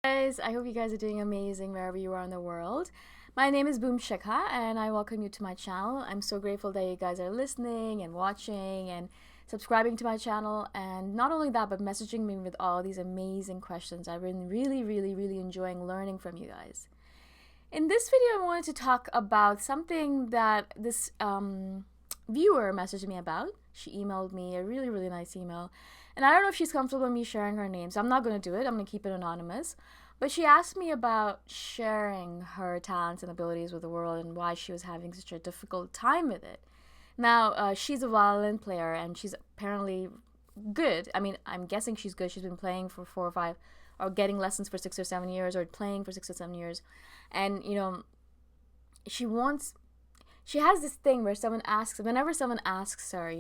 Guys, I hope you guys are doing amazing wherever you are in the world. My name is Boom Shikha and I welcome you to my channel. I'm so grateful that you guys are listening and watching and subscribing to my channel, and not only that, but messaging me with all these amazing questions. I've been really enjoying learning from you guys. In this video, I wanted to talk about something that this viewer messaged me about. She emailed me a really nice email, and I don't know if she's comfortable with me sharing her name, so I'm not going to do it. I'm going to keep it anonymous. But she asked me about sharing her talents and abilities with the world and why she was having such a difficult time with it. Now, she's a violin player and she's apparently good. I mean, I'm guessing she's good. She's been playing for 4 or 5, or getting lessons for 6 or 7 years, or playing for 6 or 7 years. And, she has this thing where whenever someone asks her,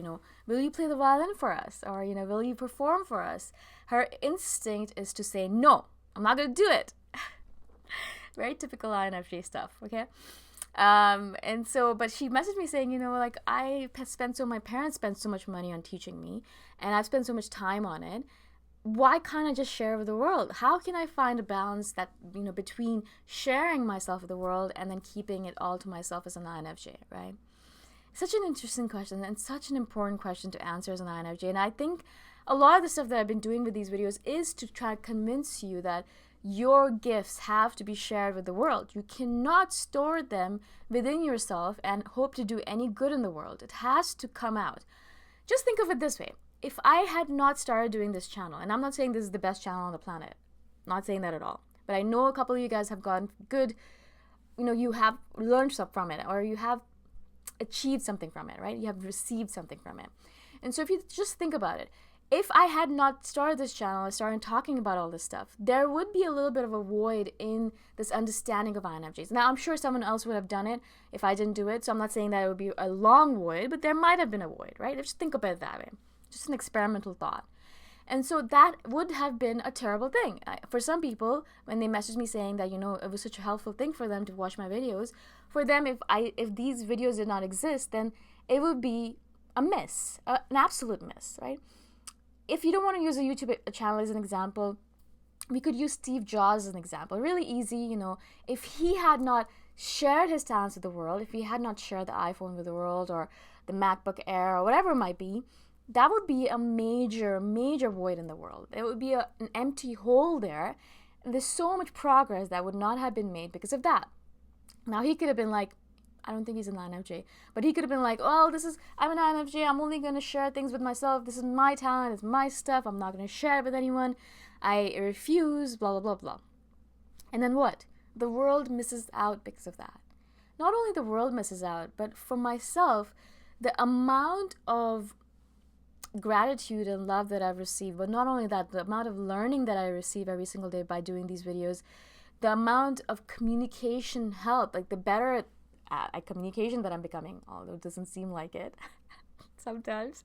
will you play the violin for us? Or, will you perform for us? Her instinct is to say, no, I'm not going to do it. Very typical INFJ stuff, okay? But she messaged me saying, my parents spent so much money on teaching me, and I've spent so much time on it. Why can't I just share with the world? How can I find a balance that, between sharing myself with the world and then keeping it all to myself as an INFJ, right? Such an interesting question and such an important question to answer as an INFJ. And I think a lot of the stuff that I've been doing with these videos is to try to convince you that your gifts have to be shared with the world. You cannot store them within yourself and hope to do any good in the world. It has to come out. Just think of it this way. If I had not started doing this channel, and I'm not saying this is the best channel on the planet, not saying that at all, but I know a couple of you guys have gotten good, you have learned stuff from it, or you have achieved something from it, right? You have received something from it. And so if you just think about it, if I had not started this channel and started talking about all this stuff, there would be a little bit of a void in this understanding of INFJs. Now, I'm sure someone else would have done it if I didn't do it, so I'm not saying that it would be a long void, but there might have been a void, right? Just think about it that way. Just an experimental thought. And so that would have been a terrible thing. For some people, when they messaged me saying that, it was such a helpful thing for them to watch my videos, for them, if these videos did not exist, then it would be a miss, an absolute miss, right? If you don't want to use a YouTube channel as an example, we could use Steve Jobs as an example. Really easy, if he had not shared his talents with the world, if he had not shared the iPhone with the world, or the MacBook Air, or whatever it might be, that would be a major void in the world. It would be an empty hole there. And there's so much progress that would not have been made because of that. Now, he could have been like, I don't think he's an INFJ, but he could have been like, I'm an INFJ, I'm only going to share things with myself. This is my talent, it's my stuff, I'm not going to share it with anyone. I refuse, blah, blah, blah, blah. And then what? The world misses out because of that. Not only the world misses out, but for myself, the amount of gratitude and love that I've received, but not only that, the amount of learning that I receive every single day by doing these videos, the amount of communication help, like the better at communication that I'm becoming, although it doesn't seem like it sometimes.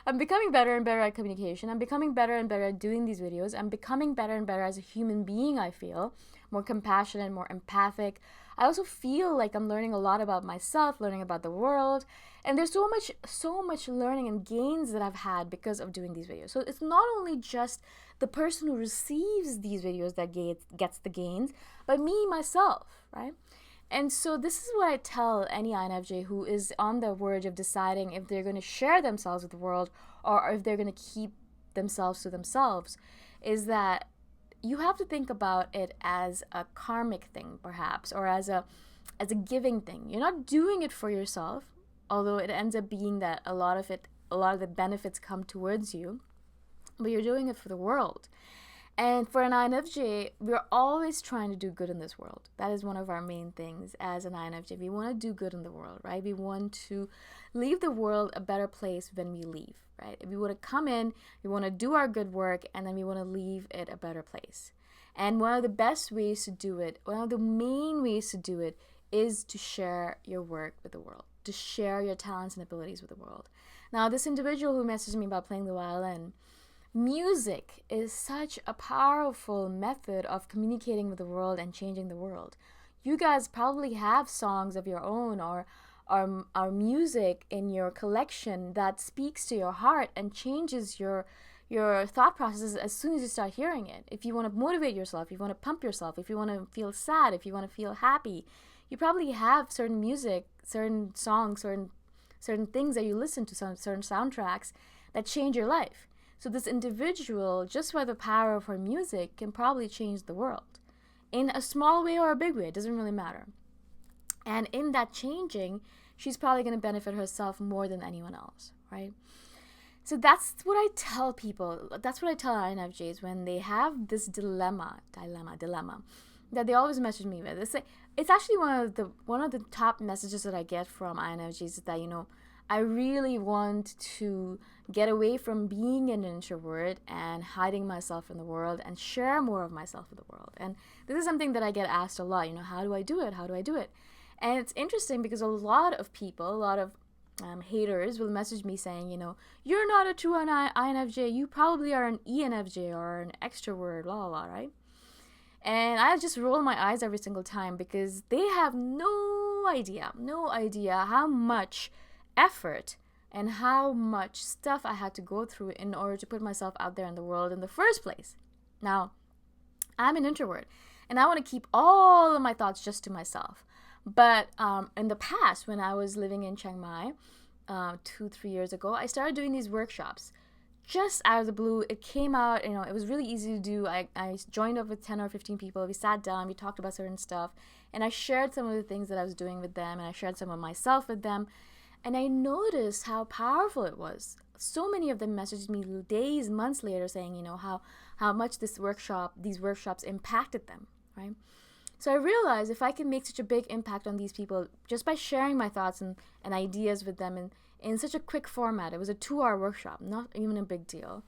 I'm becoming better and better at communication. I'm becoming better and better at doing these videos. I'm becoming better and better as a human being, I feel. More compassionate, more empathic. I also feel like I'm learning a lot about myself, learning about the world. And there's so much learning and gains that I've had because of doing these videos. So it's not only just the person who receives these videos that gets the gains, but me, myself, right? And so this is what I tell any INFJ who is on the verge of deciding if they're going to share themselves with the world or if they're going to keep themselves to themselves, is that you have to think about it as a karmic thing, perhaps, or as a giving thing. You're not doing it for yourself, although it ends up being that a lot of the benefits come towards you, but you're doing it for the world. And for an INFJ, we're always trying to do good in this world. That is one of our main things as an INFJ. We want to do good in the world, right? We want to leave the world a better place when we leave, right? We want to come in, we want to do our good work, and then we want to leave it a better place. And one of the best ways to do it, one of the main ways to do it, is to share your work with the world, to share your talents and abilities with the world. Now, this individual who messaged me about playing the violin, music is such a powerful method of communicating with the world and changing the world. You guys probably have songs of your own or music in your collection that speaks to your heart and changes your your thought processes as soon as you start hearing it. If you want to motivate yourself, if you want to pump yourself, if you want to feel sad, if you want to feel happy, you probably have certain music, certain songs, certain things that you listen to, certain soundtracks that change your life. So this individual, just by the power of her music, can probably change the world in a small way or a big way. It doesn't really matter. And in that changing, she's probably going to benefit herself more than anyone else, right? So that's what I tell people. That's what I tell INFJs when they have this dilemma, that they always message me with. It's actually one of the top messages that I get from INFJs is that, I really want to get away from being an introvert and hiding myself in the world and share more of myself with the world. And this is something that I get asked a lot, how do I do it? How do I do it? And it's interesting because a lot of people, a lot of haters will message me saying, you're not a true INFJ. You probably are an ENFJ or an extrovert, blah, blah, blah, right? And I just roll my eyes every single time because they have no idea how much effort and how much stuff I had to go through in order to put myself out there in the world in the first place. Now, I'm an introvert and I want to keep all of my thoughts just to myself. But in the past, when I was living in Chiang Mai 2-3 years ago, I started doing these workshops. Just out of the blue, it came out, it was really easy to do. I joined up with 10 or 15 people. We sat down, we talked about certain stuff, and I shared some of the things that I was doing with them, and I shared some of myself with them. And I noticed how powerful it was. So many of them messaged me days, months later saying, how much these workshops impacted them, right? So I realized if I can make such a big impact on these people just by sharing my thoughts and ideas with them in such a quick format, it was a 2-hour workshop, not even a big deal.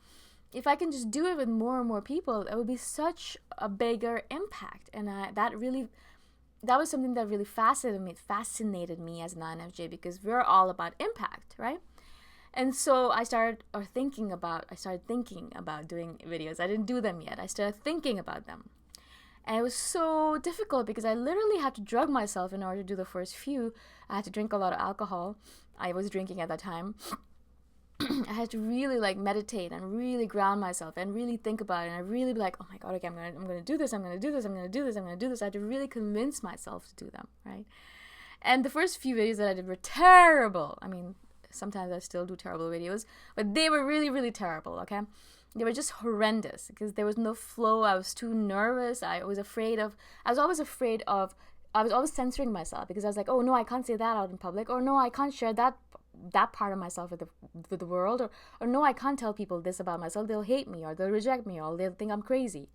If I can just do it with more and more people, it would be such a bigger impact. And that was something that really fascinated me as an INFJ because we're all about impact, right? And so I started thinking about doing videos. I didn't do them yet. I started thinking about them. And it was so difficult because I literally had to drug myself in order to do the first few. I had to drink a lot of alcohol. I was drinking at that time. I had to really meditate and really ground myself and really think about it. And I really be like, oh my God, okay, I'm gonna do this. I'm gonna do this. I'm gonna do this. I'm gonna do this. I had to really convince myself to do them, right? And the first few videos that I did were terrible. I mean, sometimes I still do terrible videos, but they were really, really terrible. Okay. They were just horrendous because there was no flow. I was too nervous. I was always censoring myself because I was like, oh no, I can't say that out in public, or no, I can't share that part of myself with the world, or no, I can't tell people this about myself. They'll hate me, or they'll reject me, or they'll think I'm crazy.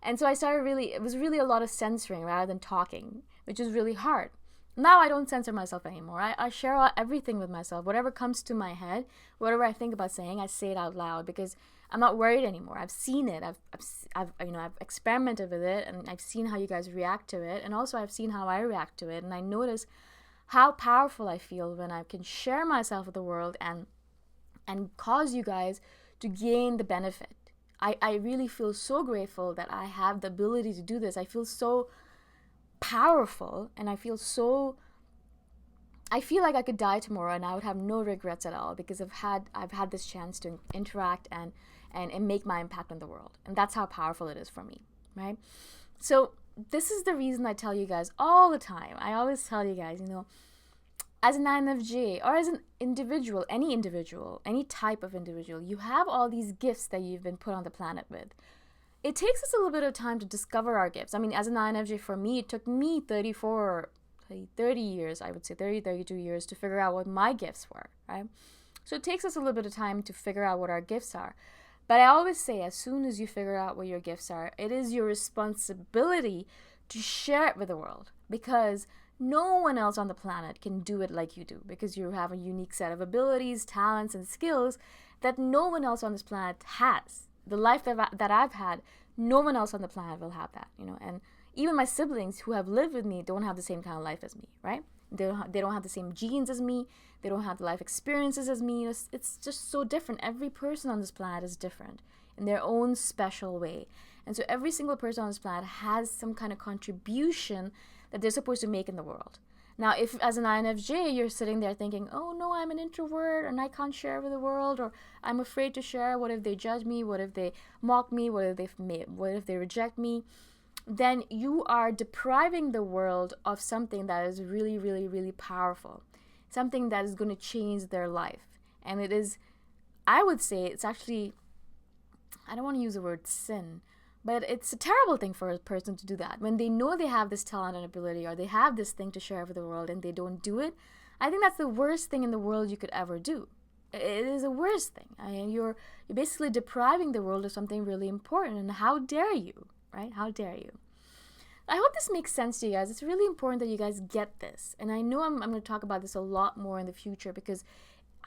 And so it was really a lot of censoring rather than talking, which is really hard. Now I don't censor myself anymore. I share everything with myself. Whatever comes to my head, whatever I think about saying, I say it out loud because I'm not worried anymore. I've seen it. I've experimented with it, and I've seen how you guys react to it, and also I've seen how I react to it, and I notice how powerful I feel when I can share myself with the world and cause you guys to gain the benefit. I really feel so grateful that I have the ability to do this. I feel so powerful, and I feel like I could die tomorrow and I would have no regrets at all because I've had this chance to interact and make my impact on the world. And that's how powerful it is for me, right? So this is the reason I tell you guys all the time. I always tell you guys, as an INFJ or as an individual, any type of individual, you have all these gifts that you've been put on the planet with. It takes us a little bit of time to discover our gifts. I mean, as an INFJ, for me, it took me 30 years, I would say 32 years to figure out what my gifts were, right? So it takes us a little bit of time to figure out what our gifts are. But I always say, as soon as you figure out what your gifts are, it is your responsibility to share it with the world, because no one else on the planet can do it like you do, because you have a unique set of abilities, talents, and skills that no one else on this planet has. The life that I've had, no one else on the planet will have that, and even my siblings who have lived with me don't have the same kind of life as me, right? They don't have the same genes as me. They don't have the life experiences as me. It's just so different. Every person on this planet is different in their own special way. And so every single person on this planet has some kind of contribution that they're supposed to make in the world. Now, if as an INFJ, you're sitting there thinking, oh no, I'm an introvert and I can't share with the world, or I'm afraid to share. What if they judge me? What if they mock me? What if they reject me? Then you are depriving the world of something that is really, really, really powerful, something that is going to change their life. And it is, I would say, it's actually, I don't want to use the word sin, but it's a terrible thing for a person to do that. When they know they have this talent and ability, or they have this thing to share with the world and they don't do it, I think that's the worst thing in the world you could ever do. It is the worst thing. I mean, you're basically depriving the world of something really important, and how dare you, right? How dare you? I hope this makes sense to you guys. It's really important that you guys get this. And I know I'm going to talk about this a lot more in the future, because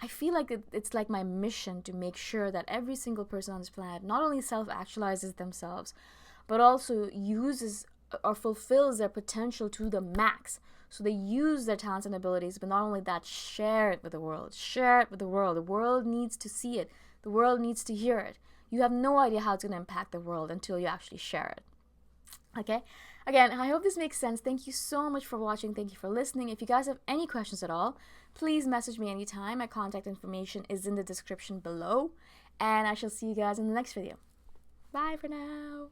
I feel like it's like my mission to make sure that every single person on this planet not only self-actualizes themselves, but also uses or fulfills their potential to the max. So they use their talents and abilities, but not only that, share it with the world. Share it with the world. The world needs to see it. The world needs to hear it. You have no idea how it's going to impact the world until you actually share it. Okay? Again, I hope this makes sense. Thank you so much for watching. Thank you for listening. If you guys have any questions at all, please message me anytime. My contact information is in the description below. And I shall see you guys in the next video. Bye for now.